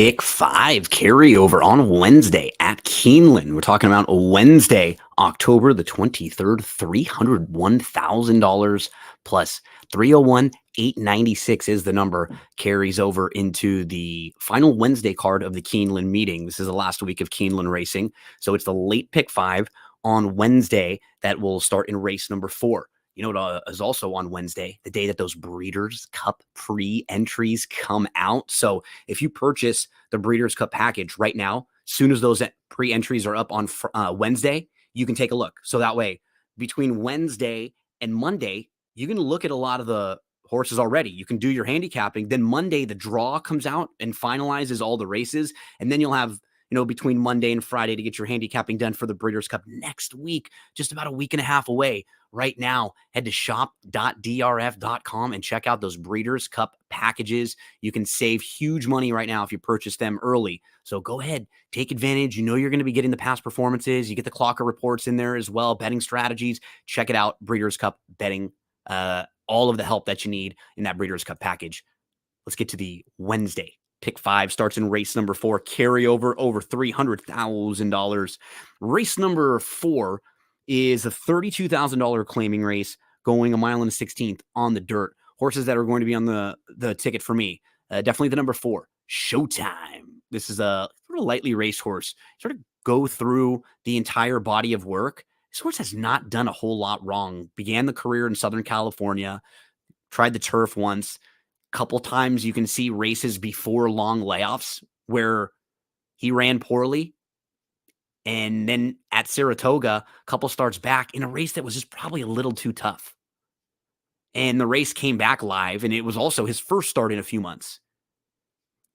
Pick 5 carryover on Wednesday at Keeneland. We're talking about Wednesday, October the 23rd, $301,000 plus 301,896 is the number, carries over into the final Wednesday card of the Keeneland meeting. This is the last week of Keeneland racing. So it's the late pick 5 on Wednesday that will start in race number 4. You know what is also on Wednesday? The day that those Breeders' Cup pre-entries come out. So if you purchase the Breeders' Cup package right now, as soon as those pre-entries are up on Wednesday, you can take a look. So that way, between Wednesday and Monday, you can look at a lot of the horses already. You can do your handicapping. Then Monday, the draw comes out and finalizes all the races. And then you'll have between Monday and Friday to get your handicapping done for the Breeders' Cup next week, just about a week and a half away. Right now, head to shop.drf.com and check out those Breeders' Cup packages. You can save huge money right now if you purchase them early. So go ahead, take advantage. You know you're going to be getting the past performances. You get the clocker reports in there as well, betting strategies. Check it out, Breeders' Cup betting, all of the help that you need in that Breeders' Cup package. Let's get to the Wednesday. Pick 5 starts in race number 4, carryover over $300,000. Race number 4 is a $32,000 claiming race going a mile and a 16th on the dirt. Horses that are going to be on the ticket for me. Definitely the number 4, Showtime. This is a sort of lightly raced horse. Sort of go through the entire body of work. This horse has not done a whole lot wrong. Began the career in Southern California, tried the turf once. Couple times you can see races before long layoffs where he ran poorly. And then at Saratoga, a couple starts back in a race that was just probably a little too tough. And the race came back live, and it was also his first start in a few months.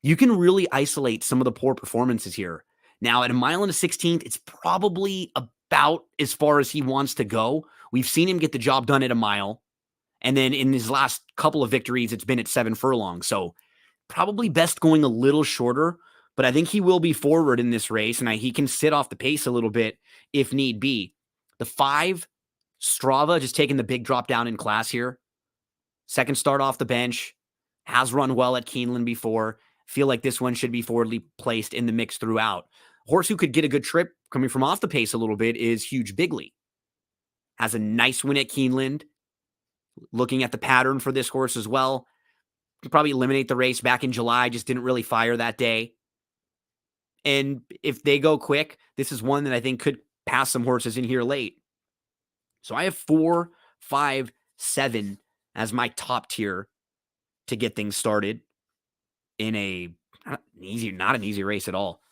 You can really isolate some of the poor performances here. Now, at a mile and a 16th, it's probably about as far as he wants to go. We've seen him get the job done at a mile. And then in his last couple of victories, it's been at 7 furlongs. So probably best going a little shorter, but I think he will be forward in this race, and he can sit off the pace a little bit if need be. The 5, Strava, just taking the big drop down in class here. Second start off the bench, has run well at Keeneland before. Feel like this one should be forwardly placed in the mix throughout. Horse who could get a good trip coming from off the pace a little bit is Huge Bigley. Has a nice win at Keeneland. Looking at the pattern for this horse as well, could probably eliminate the race back in July, just didn't really fire that day. And if they go quick, this is one that I think could pass some horses in here late. So I have 4, 5, 7 as my top tier to get things started in not an easy race at all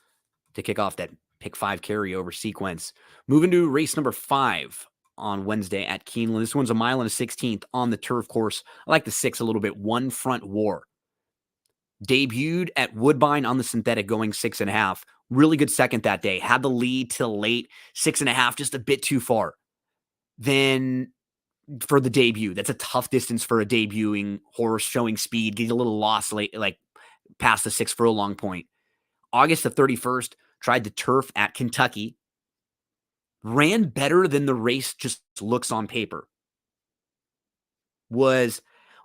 to kick off that pick 5 carryover sequence. Moving to race number 5. On Wednesday at Keeneland. This one's a mile and a 16th on the turf course. I like the 6 a little bit. One Front War. Debuted at Woodbine on the synthetic going 6.5. Really good second that day. Had the lead till late. 6.5, just a bit too far. Then for the debut, that's a tough distance for a debuting horse showing speed. Get a little lost late, like past the 6 furlong point. August the 31st, tried the turf at Kentucky. Ran better than the race just looks on paper. Was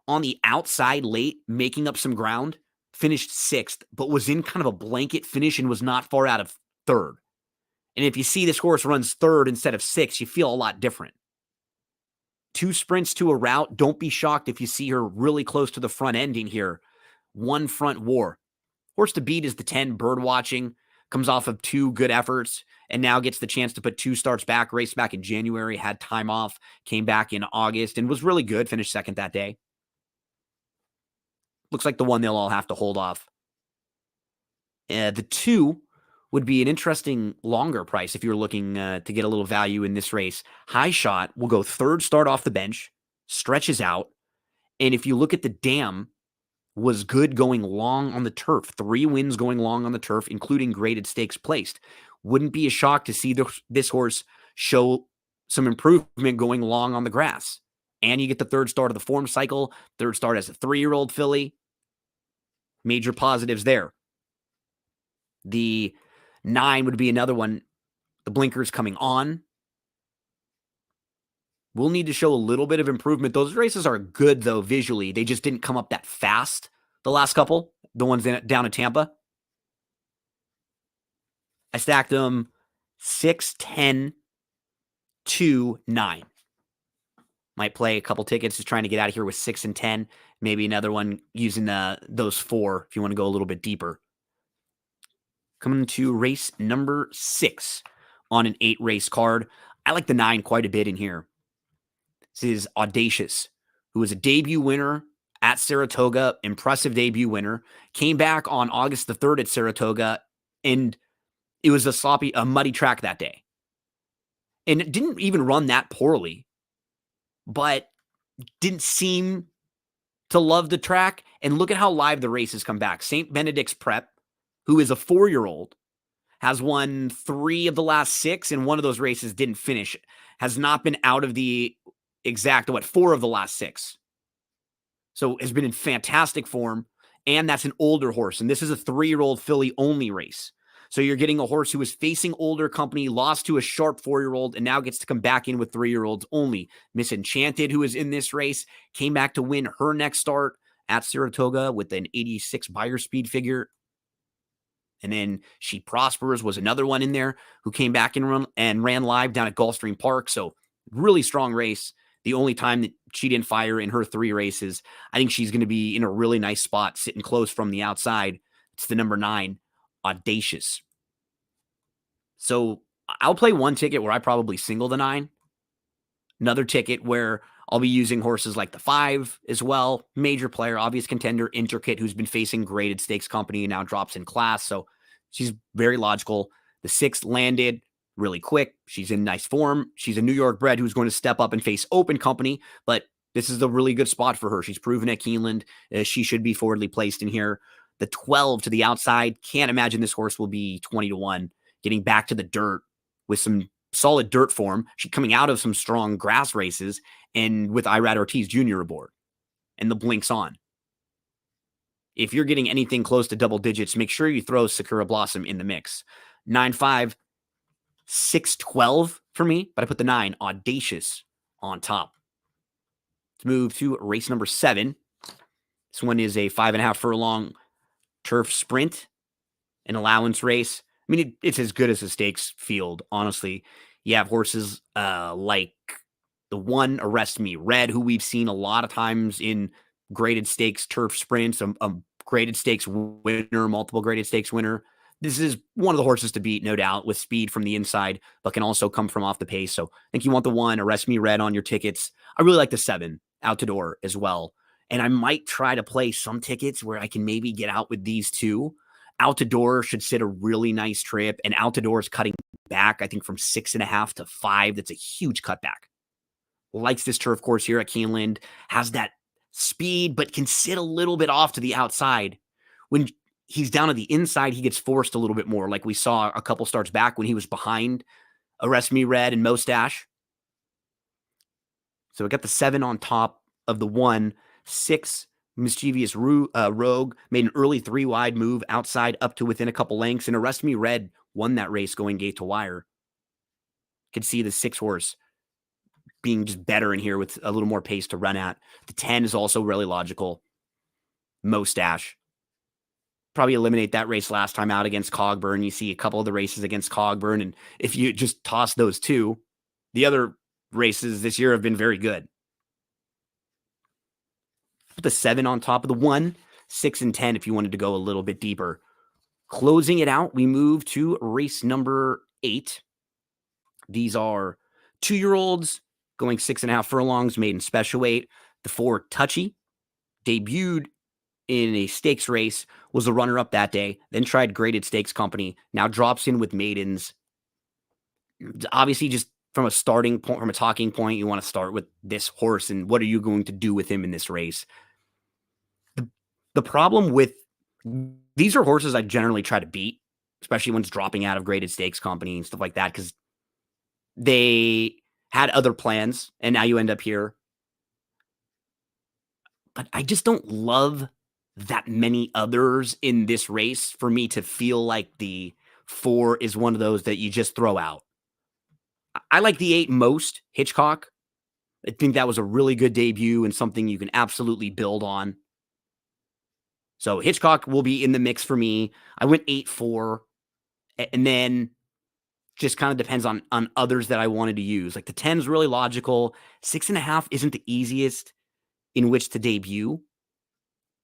on the outside late, making up some ground, finished 6th, but was in kind of a blanket finish and was not far out of 3rd. And if you see this horse runs 3rd instead of 6th, you feel a lot different. 2 sprints to a route. Don't be shocked if you see her really close to the front ending here. One Front War. Horse to beat is the 10, Bird Watching. Comes off of 2 good efforts and now gets the chance to put 2 starts back, raced back in January, had time off, came back in August, and was really good, finished 2nd that day. Looks like the one they'll all have to hold off. The 2 would be an interesting longer price if you're looking to get a little value in this race. High Shot will go 3rd start off the bench, stretches out, and if you look at the dam, was good going long on the turf. 3 wins going long on the turf, including graded stakes placed. Wouldn't be a shock to see this horse show some improvement going long on the grass. And you get the 3rd start of the form cycle, 3rd start as a 3-year-old filly. Major positives there. The 9 would be another one. The blinkers coming on. We'll need to show a little bit of improvement. Those races are good, though, visually. They just didn't come up that fast, the last couple, the ones down in Tampa. I stacked them 6, 10, 2, 9. Might play a couple tickets just trying to get out of here with 6 and 10. Maybe another one using those 4 if you want to go a little bit deeper. Coming to race number 6 on an 8 race card. I like the 9 quite a bit in here. This is Audacious, who was a debut winner at Saratoga, impressive debut winner. Came back on August the 3rd at Saratoga, and it was a muddy track that day. And it didn't even run that poorly, but didn't seem to love the track. And look at how live the races come back. St. Benedict's Prep, who is a 4-year-old, has won 3 of the last 6, and one of those races didn't finish. Has not been out of the exact, 4 of the last 6. So has been in fantastic form, and that's an older horse. And this is a 3-year-old filly only race. So you're getting a horse who was facing older company, lost to a sharp 4-year-old, and now gets to come back in with 3-year-olds only. Miss Enchanted, who is in this race, came back to win her next start at Saratoga with an 86 buyer speed figure. And then She Prospers was another one in there who came back and ran live down at Gulfstream Park. So really strong race. The only time that she didn't fire in her 3 races. I think she's going to be in a really nice spot, sitting close from the outside. It's the number 9, Audacious. So I'll play one ticket where I probably single the 9. Another ticket where I'll be using horses like the 5 as well. Major player, obvious contender, Intricate, who's been facing graded stakes company and now drops in class. So she's very logical. The 6 Landed really quick. She's in nice form. She's a New York bred who's going to step up and face open company, but this is a really good spot for her. She's proven at Keeneland. She should be forwardly placed in here. The 12 to the outside. Can't imagine this horse will be 20-1. Getting back to the dirt with some solid dirt form. She's coming out of some strong grass races and with Irad Ortiz Jr. aboard and the blinks on. If you're getting anything close to double digits, make sure you throw Sakura Blossom in the mix. 9-5, 6-12 for me, but I put the 9, Audacious, on top. Let's move to race number 7. This one is a 5.5 furlong turf sprint, an allowance race. I mean, it's as good as a stakes field, honestly. You have horses like the 1, Arrest Me Red, who we've seen a lot of times in graded stakes turf sprints, a graded stakes winner, multiple graded stakes winner. This is one of the horses to beat, no doubt, with speed from the inside, but can also come from off the pace. So I think you want the 1, Arrest Me Red, on your tickets. I really like the 7, Out to Door, as well. And I might try to play some tickets where I can maybe get out with these 2. Out to Door should sit a really nice trip, and Out to Door is cutting back, I think, from 6.5 to 5. That's a huge cutback. Likes this turf course here at Keeneland, has that speed, but can sit a little bit off to the outside. When he's down to the inside, he gets forced a little bit more, like we saw a couple starts back when he was behind Arrest Me Red and Mustache. So we got the 7 on top of the 1. 6, Mischievous Rogue, made an early 3-wide move outside up to within a couple lengths, and Arrest Me Red won that race going gate to wire. Could see the 6 horse being just better in here with a little more pace to run at. The 10 is also really logical. Mustache. Probably eliminate that race last time out against Cogburn. You see a couple of the races against Cogburn, and if you just toss those 2, the other races this year have been very good. Put the 7 on top of the 1, 6 and 10 if you wanted to go a little bit deeper. Closing it out, we move to race number 8. These are 2-year-olds going 6.5 furlongs, maiden special weight. The 4, Touchy, debuted in a stakes race, was a runner-up that day, then tried graded stakes company, now drops in with maidens. Obviously, just from a starting point, from a talking point, you want to start with this horse and what are you going to do with him in this race? The problem with these are horses I generally try to beat, especially when it's dropping out of graded stakes company and stuff like that, because they had other plans and now you end up here. But I just don't love that many others in this race for me to feel like the 4 is one of those that you just throw out. I like the 8 most, Hitchcock. I think that was a really good debut and something you can absolutely build on. So Hitchcock will be in the mix for me. I went 8-4, And then just kind of depends on others that I wanted to use. Like the 10 is really logical. 6.5 isn't the easiest in which to debut,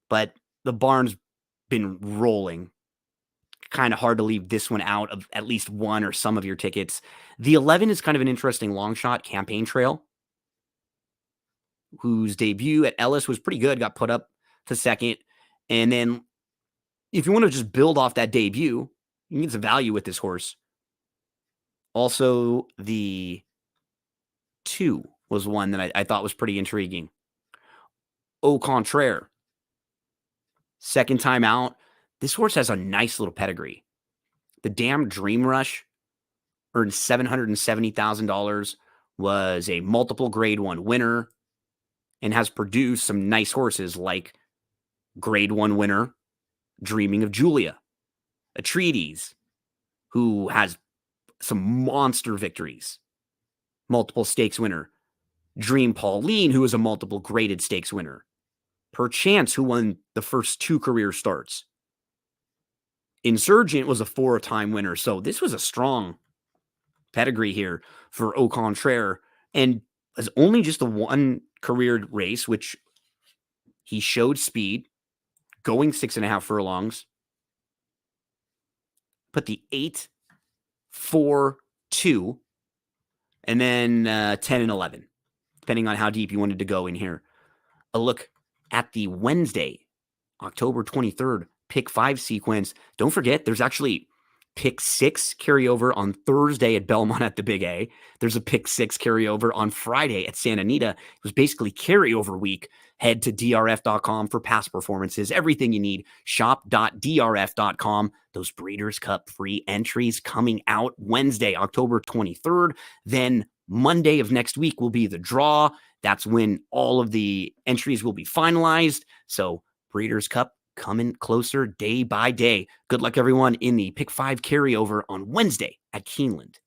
but the barn's been rolling. Kind of hard to leave this one out of at least one or some of your tickets. The 11 is kind of an interesting long shot, Campaign Trail, whose debut at Ellis was pretty good, got put up to second. And then if you want to just build off that debut, you can get some value with this horse. Also, the 2 was one that I thought was pretty intriguing. Au Contraire. Second time out. This horse has a nice little pedigree. The Damn Dream Rush earned $770,000, was a multiple grade 1 winner, and has produced some nice horses like grade 1 winner, Dreaming of Julia, Atreides, who has some monster victories, multiple stakes winner, Dream Pauline, who is a multiple graded stakes winner, Perchance, who won the first 2 career starts. Insurgent was a 4-time winner, so this was a strong pedigree here for Au Contraire, and was only just a 1 career race, which he showed speed, going 6.5 furlongs. Put the 8, 4, 2, and then 10 and 11, depending on how deep you wanted to go in here. A look at the Wednesday, October 23rd, pick 5 sequence. Don't forget, there's actually pick 6 carryover on Thursday at Belmont at the Big A. There's a pick 6 carryover on Friday at Santa Anita. It was basically carryover week. Head to drf.com for past performances, everything you need. Shop.drf.com. Those Breeders' Cup free entries coming out Wednesday, October 23rd. Then Monday of next week will be the draw. That's when all of the entries will be finalized. So Breeders' Cup coming closer day by day. Good luck, everyone, in the Pick 5 carryover on Wednesday at Keeneland.